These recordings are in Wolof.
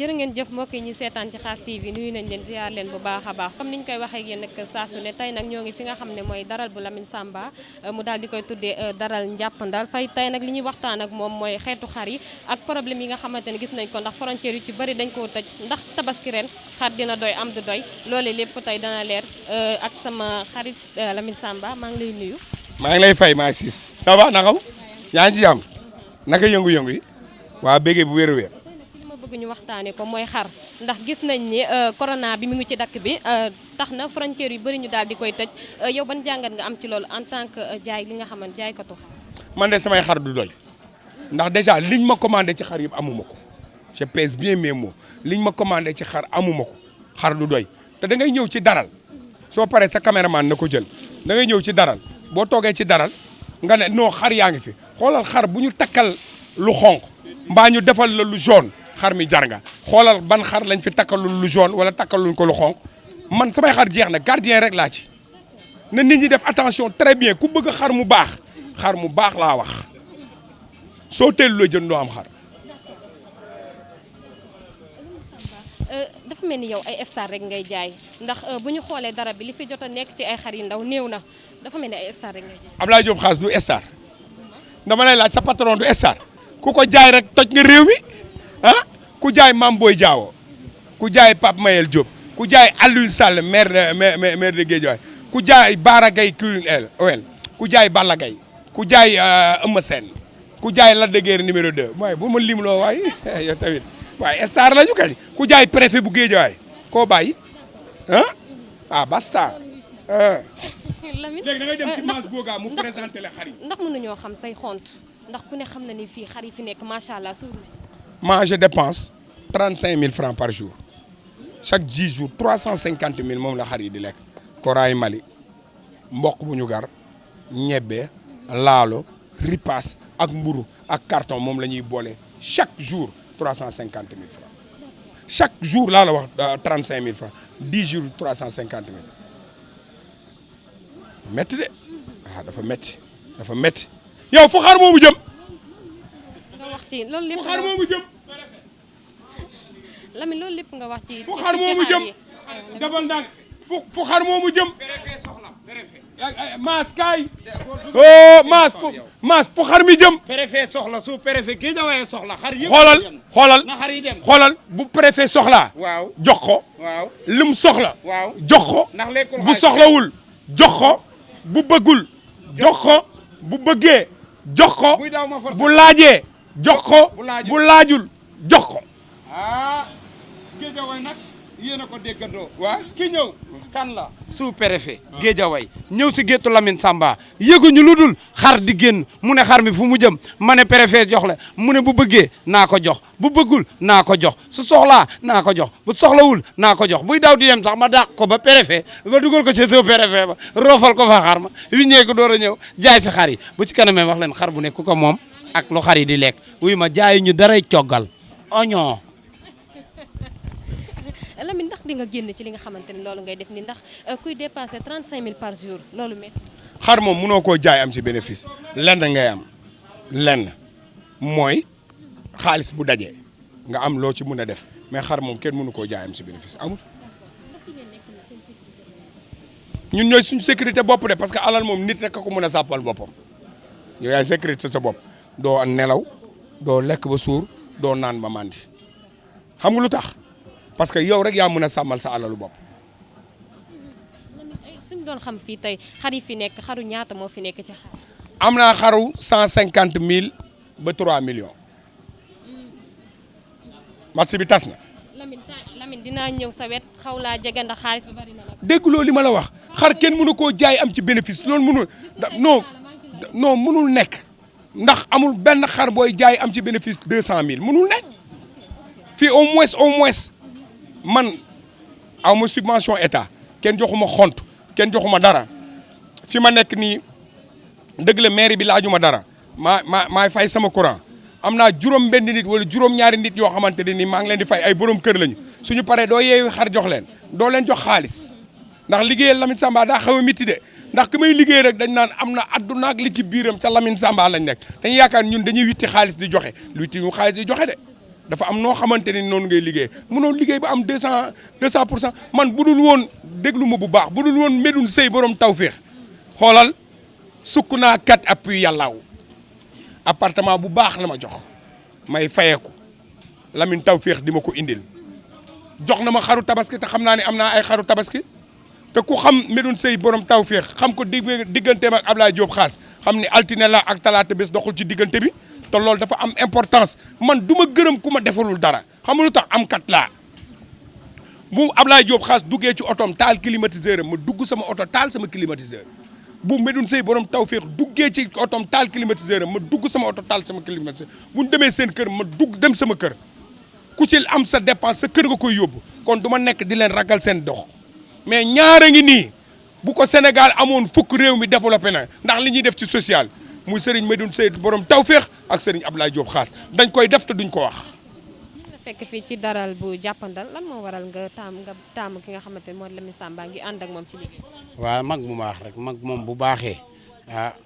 jërë ngeen jëf mbokk yi ñi seetaan ci Khass TV nuyu nañ leen ziar leen bu baax a baax comme niñ koy waxee ak yéen nag saa su ne tey nag ñoo ngi fi nga xam ne mooy daral bu Lamine Samba mu daal di koy tuddee daral njàppandal fay tey nag li ñuy waxtaan ak moom mooy xeetu xar yi ak problème yi nga xamante ne gis nañ ko ndax frontière yu ci bëri dañ koo tëj ndax tabaski ren xar dina doy am du doy loole lépp tey dana leer ak sama xarit Lamine Samba maa ngi lay nuyu. maa ngi lay fay maa sis ça va naka yaa ngi ci jàmm naka yëngu-yëngu yi waa béggee bu wér wér bëgg ñu waxtaanee ko mooy xar ndax gis nañ ni corona bi mu ngi ci dakk bi tax na frontière yu bëri ñu daal di koy tëj yow ban jàngat nga am ci loolu en tant que jaay li nga xamante jaaykatu xar. man de samay xar du doy ndax déjà liñ ma commandé ci xar yëpp amuma ko je pèse bien mes mots liñ ma commandé ci xar amuma ko xar du doy te da ngay ñëw ci daral soo paree sa caméraman na ko jël da ngay ñëw ci daral boo toogee ci daral nga ne non xar yaa ngi fi xoolal xar bu ñu takkal lu xonq mbaa ñu defal la lu jaune xar mi jar nga xoolal ban xar lañ fi takkalul lu jaune wala takkaluñ ko lu xonq man samay xar jeex na gardien rek laa ci na nit ñi def attention très bien ku bëgg xar mu baax laa wax soo teelu la jënd doo am xar. dafa mel ni yow ay star rek ngay jaay ndax bu ñu xoolee dara bi li fi jot a nekk ci ay xar yu ndaw néew na dafa mel ni ay star rek ngay jaay. Abdoulaye Diop Khass du star dama lay laaj sa patron du star ku ko jaay rek toj nga réew mi ah ku jaay Mame Boye Diao ku jaay Pape Mayel Diop ku jaay Alioune Sall maire de Guédiawaye ku jaay Bara Gaye OL ku jaay Balla Gaye ku jaay Eumeu Sène ku jaay Lac de Guiers numéro 2 mooy bu ma limloo waay yow tamit waaye star lañu kañ ku jaay préfet bu Guédiawaye koo bàyyi ah basta Lamine léegi da ngay dem ci Mass Boga mu présenté la xar yi. ndax mënuñoo xam say xont ndax ku ne xam na ni fii xar yi fi nekk macha allah suur nañ. moi je dépense 35 000 francs par jour chaque 10 jours 350 000 moom la xar yi di lekk. koraay Mali mboq bu ñu gar ñebbe laalo ripaas ak mburu ak carton moom la ñuy boole chaque jour 350 000 francs chaque jour laa la wax 35 000 francs 10 jours 350 000 métti de dafa métti yow fu xar moomu jëm. nga wax ci loolu lépp fu xar moomu jëm. Lamine loolu lépp nga wax ci fu xar moomu jëm dabal ndànk fu xar moomu jëm. Maas kaay. oh Maas fu xar mi jëm. préfet soxla su préfet Guédiawaye soxla xar yëpp. xoolal bu préfet soxlaa. waaw jox ko. waaw lim soxla. waaw jox ko. ndax lekkul bu soxlawul jox ko. bu bëggul jox ko. bu bëggee jox ko. bu laajee jox ko. bu laajul jox ko. ah Guédiawaye nag yéen a ko déggandoo. waa ki ñëw kan la. sous préfet Guédiawaye ñëw si géttu Lamine Samba yëguñu lu dul xar di génn mu ne xar mi fu mu jëm ma ne préfet jox la mu ne bu bëggee naa ko jox bu bëggul naa ko jox su soxlaa naa ko jox bu soxlawul naa ko jox buy daw di dem sax ma dàq ko ba préfet ba dugal ko ci sous préfet ba roofal ko fa xar ma wi ñeeku door a ñëw jaay si xar yi bu ci kanamee wax leen xar bu nekk ku ko moom ak lu xar yi di lekk wuy ma jaayu ñu daray coggal oignon. Lamine ndax di nga génn ci li nga xamante ne loolu ngay def ni ndax kuy dépenser 35 000 par jour loolu métti. xar moom mënoo koo jaay am ci bénéfice lenn ngay am lenn mooy xaalis bu dajee nga am loo ci mën a def mais xar moom kenn mënu koo jaay am ci bénéfice amul. ñun ñooy suñu sécurité bopp de parce que alal moom nit rek a ko mën a sàppal boppam yow yaay sécurité sa bopp doo nelaw doo lekk ba suur doo naan ba màndi xam nga lu tax. parce que yow rek yaa mën a sàmmal sa alalu bopp. suñ doon xam fii tey xar yi fi nekk xaru ñaata moo fi nekk ci xar. am naa xaru 150 000 ba 3 millions. match bi tas na. Lamine dinaa ñëw sa wet xaw laa jege ndax xaalis ba bari na la. dégg loolu li ma la wax xar kenn mënu koo jaay am ci bénéfice loolu mënul non mënul nekk ndax amul benn xar booy jaay am ci bénéfice 200 000 mënul nekk fii au moins. man aw ma subvention état kenn joxuma xont kenn joxuma dara fi ma nekk nii dëgg la mairie bi laajuma dara maay fay sama courant am naa juróom benn nit wala juróom-ñaari nit yoo xamante ne ni maa ngi leen di fay ay borom kër lañu suñu paree doo yeewi xar jox leen doo leen jox xaalis ndax liggéeyal Lamine Samba daa xaw a miti de ndax ki may liggéey rek dañ naan am na adduna ak li ci biiram ca Lamine Samba lañ nekk dañuy yaakaar ñun dañuy witti xaalis di joxe lu witti ñu xaalis di joxe de dafa am noo xamante ni noonu ngay liggéey mënoo liggéey ba am 200% man bu dul woon déglu ma bu baax bu dul woon Medoune Seye borom tawféex xoolal sukk naa 4 appui yàllaaw appartement bu baax la ma jox may fayeeku Lamine tawféex di ma ko indil jox na ma xaru tabaski te xam naa ne am naa ay xaru tabaski te ku xam Medoune Seye borom tawféex xam ko digganteem ak Ablaye Diop xaas xam ni altine la ak talaata bés doxul ci diggante bi te loolu dafa am importance man du ma gërëm ku ma defalul dara xam nga lu tax am kat laa bu Ablaye Diop xaas duggee ci otoom taal climatiseur ma dugg sama oto taal sama climatiseur bu Medoune Seye borom tawféex duggee ci otoom taal climatiseur ma dugg sama oto taal sama climatiseur bu ñu demee seen kër ma dugg dem sama kër ku ci am sa dépense sa kër nga koy yóbbu kon du ma nekk di leen ragal seen dox mais ñaara ngi nii bu ko Sénégal amoon fukk réew mi développé na ndax li ñuy def ci social muy Serigne Medoune Seye borom tawféex ak Serigne Ablaye Diop xaas dañ koy def te duñ ko wax. nga fekk fii ci daral bu jàppandal lan moo waral nga taamu ki nga xamante ne mooy Lamine Samba ngi ànd ak moom ci liggéey. waaw mag mu baax rek mag moom bu baaxee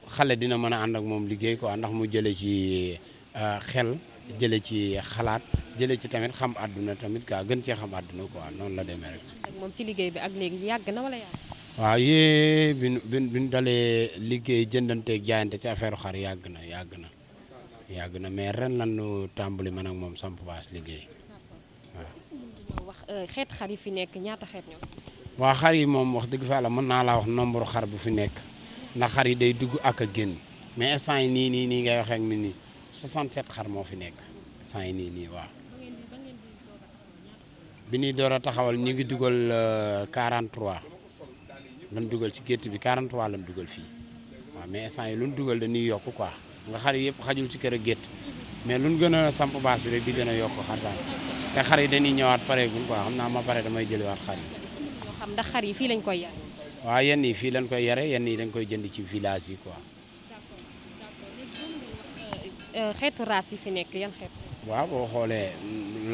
xale dina mën a ànd ak moom liggéey quoi ndax mu jëlee ci xel jëlee ci xalaat jëlee ci tamit xam àdduna tamit quoi gën cee xam àdduna quoi noonu la demee rek. ak moom ci liggéey bi ak léegi yàgg na wala yàgg. waaw bi ñu dalee liggéey jëndanteeg jaayante ci affaire xar yàgg na mais ren lan ñu tàmbali man ak moom samp baas liggéey waaw. wax xeet xar yi fi nekk ñaata xeet ñoom. waaw xar yi moom wax dëgg fa la mën naa laa wax nombre xar bu fi nekk ndax xar yi day dugg ak a génn mais instant yi nii ngay waxee ak nit ñi 67 xar moo fi nekk instant yi nii waaw. bi ñuy door a taxawal ñu ngi dugal 43 lan dugal ci gétt bi 43 lan dugal fii waaw mais instant yi lu ñu dugal dañuy yokk quoi nga xar yi yëpp xajul ci kër a gétt mais lu ñu gën a samp baas bi rek di gën a yokk xar daal te xar yi dañuy ñëwaat pareegul quoi xam naa ma pare damay jëliwaat xar yi. yoo xam ndax xar yi fii lañ koy yare. waaw yenn yi fii lañ koy yare yenn yi dañ koy jënd ci village yi quoi. xeetu race yi fi nekk yan xeet. waaw boo xoolee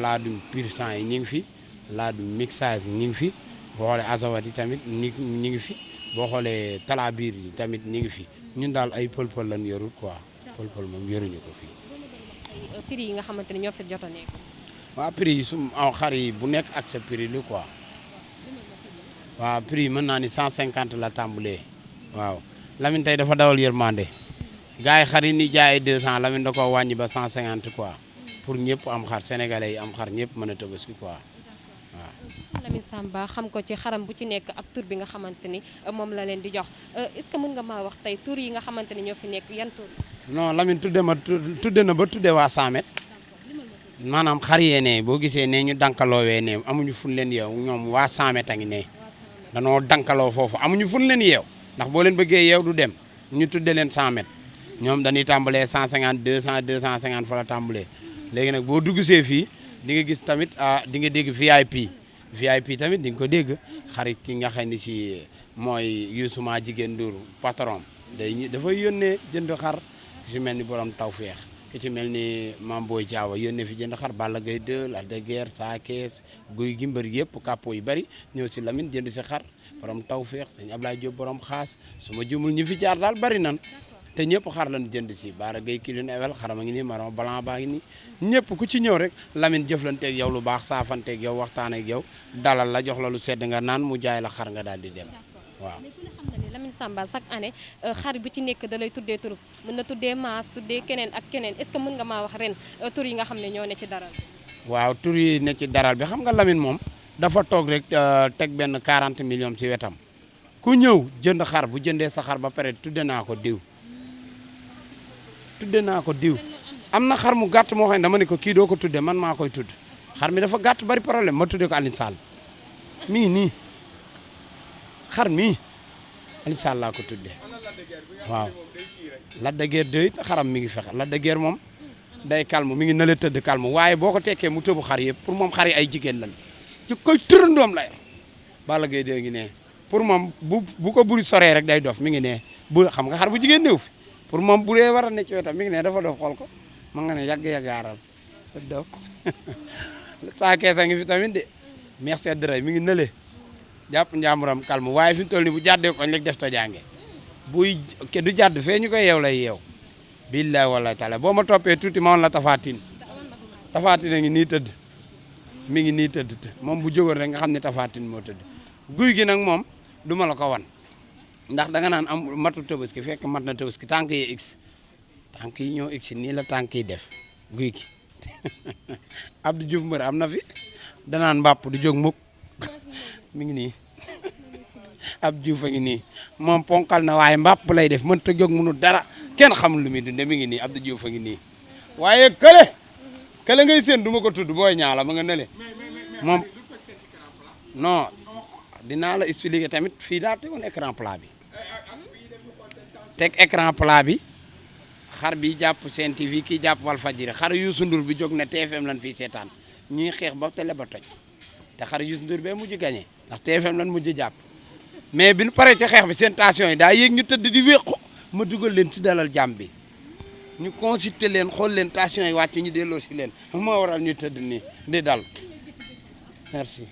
laadum pur sang yi ñu ngi fi laadum mixage yi ñu ngi fi boo xoolee azawat yi tamit ñu ngi fi boo xoolee talabiir yi tamit ñu ngi fi ñun daal ay pël-pël lañ yorul quoi pël-pël moom yoruñu ko fii. ay prix yi nga xamante ne ñoo fi jot a nekk. waaw prix yi xar yi bu nekk ak sa prix li quoi waaw prix yi mën naa ni 150 la tàmbalee waaw Lamine tey dafa dawal yërmande gars yi xar yi ni jaayee 200 Lamine da koo wàññi ba 150 quoi pour ñëpp am xar sénégalais yi am xar ñëpp mën a tabaski quoi waaw. Lamine Samba xam ko ci xaram bu ci nekk ak tur bi nga xamante ni moom la leen di jox est-ce que mën nga maa wax tey tur yi nga xamante ni ñoo fi nekk yan tur. non Lamine tudde na ba tudde waa 100 mètres maanaam xar yee ne boo gisee ne ñu dankaloowee ne amuñu fun leen yeew ñoom waa 100 mètres a ngi ne danoo dankaloo foofu amuñu fun leen yeew ndax boo leen bëggee yeew du dem ñu tudde leen 100 mètres ñoom dañuy tàmbalee 150 200 250 fa la tàmbalee léegi nag boo duggsee fii di nga gis tamit di nga dégg VIP tamit di nga ko dégg xarit ki nga xam ne si mooy Youssouma jigéen Ndour patron dafay yónnee jënd xar ki ci mel ni borom tawféex ki ci mel ni Mame Boye Diawa yónnee fi jënd xar Balla Gaye 2 Lac de Guiers Sa Thiès guy gi mbër yëpp capot yu bari ñëw si Lamine jënd si xar borom tawféex sëñ Ablaye Diop borom xaas su ma jumul ñi fi jaar daal bari nan te ñëpp xar lañ jënd si Baara Gueye kilin ewel xarama ngi nii marron blanc baa ngi nii ñëpp ku ci ñëw rek Lamine jëflanteeg yow lu baax saafanteeg yow waxtaan ak yow dalal la jox la lu sedd nga naan mu jaay la xar nga daal di dem waaw. mais ku ne xam na ni Lamine Samba chaque année xar bu ci nekk da lay tuddee tur mën na tuddee maas tuddee keneen ak keneen est-ce que mën nga maa wax ren tur yi nga xam ne ñoo ne ci daral. waaw tur yi ne ci daral bi xam nga Lamine moom dafa toog rek teg benn 40 millions ci wetam ku ñëw jënd xar bu jëndee sa xar ba pare tudde naa ko diw. tudde naa ko diw am na xar mu gàtt moo xam ne dama ne ko kii doo ko tudde man maa koy tudd xar mi dafa gàtt bari problème ma tudde ko Alioune Sall mii nii xar mii Alioune Sall laa ko tudde waaw Lac de Guiers 2 it xaram mi ngi fexe Lac de Guiers moom day calme mi ngi na la tëdd calme waaye boo ko tekkee mu tëbu xar yëpp pour moom xar yi ay jigéen lan ci koy tërëndoom la yor Balla Gaye 2 ngi ne pour moom bu ko buri soree rek day dof mi ngi ne bu xam nga xar bu jigéen néew fi pour moom bu dee war a ne ci wetam mi ngi ne dafa dof xool ko ma nga ne yàgg-yàggaaral dof Sa Thiès a ngi fi tamit de merci dray mi ngi nële jàpp njàmburam calme waaye fi mu toll nii bu jàddee ko léegi def to jànge buy ke du jàdd fee ñu koy yeew lay yeew billahi wallahi taala boo ma toppee tuuti ma woon la tafaatin Tapha Tine a ngi nii tëdd mi ngi nii tëdd moom bu jógoon rek nga xam ne Tapha Tine moo tëdd guy gi nag moom du ma la ko wan ndax danga naan am matu Tabaski fekk mat na Tabaski tànk yi x tànk yi ñoo x nii la tànk yi def guy gi Abdou Diouf mbër am na fi danaan mbàpp du jóg mukk mi ngi nii Abdou Diouf a ngi nii moom ponkal na waaye mbàpp lay def mënta jóg mënu dara kenn xamul lu muy dunde mi ngi nii Abdou Diouf a ngi nii waaye kële ngay seen du ma ko tudd booy ñaala ma nga nële moom non dinaa la expliquer tamit fii daa tegoon écran plat bi teg écran plat bi xar bi jàpp Sen TV kii jàpp Walfadjri xar Youssou Ndour bi jóg ne TFM lan fii seetaan ñuy xeex ba télé ba toj te xar Youssou Ndour bee mujj gagné ndax TFM lan mujj jàpp mais bi ñu paree ci xeex bi seen tension yi daa yéeg ñu tëdd di wéqu ma dugal leen ci dalal jàmm bi ñu consulter leen xool leen tension yi wàcc ñu delloo si leen moo waral ñu tëdd nii di dal merci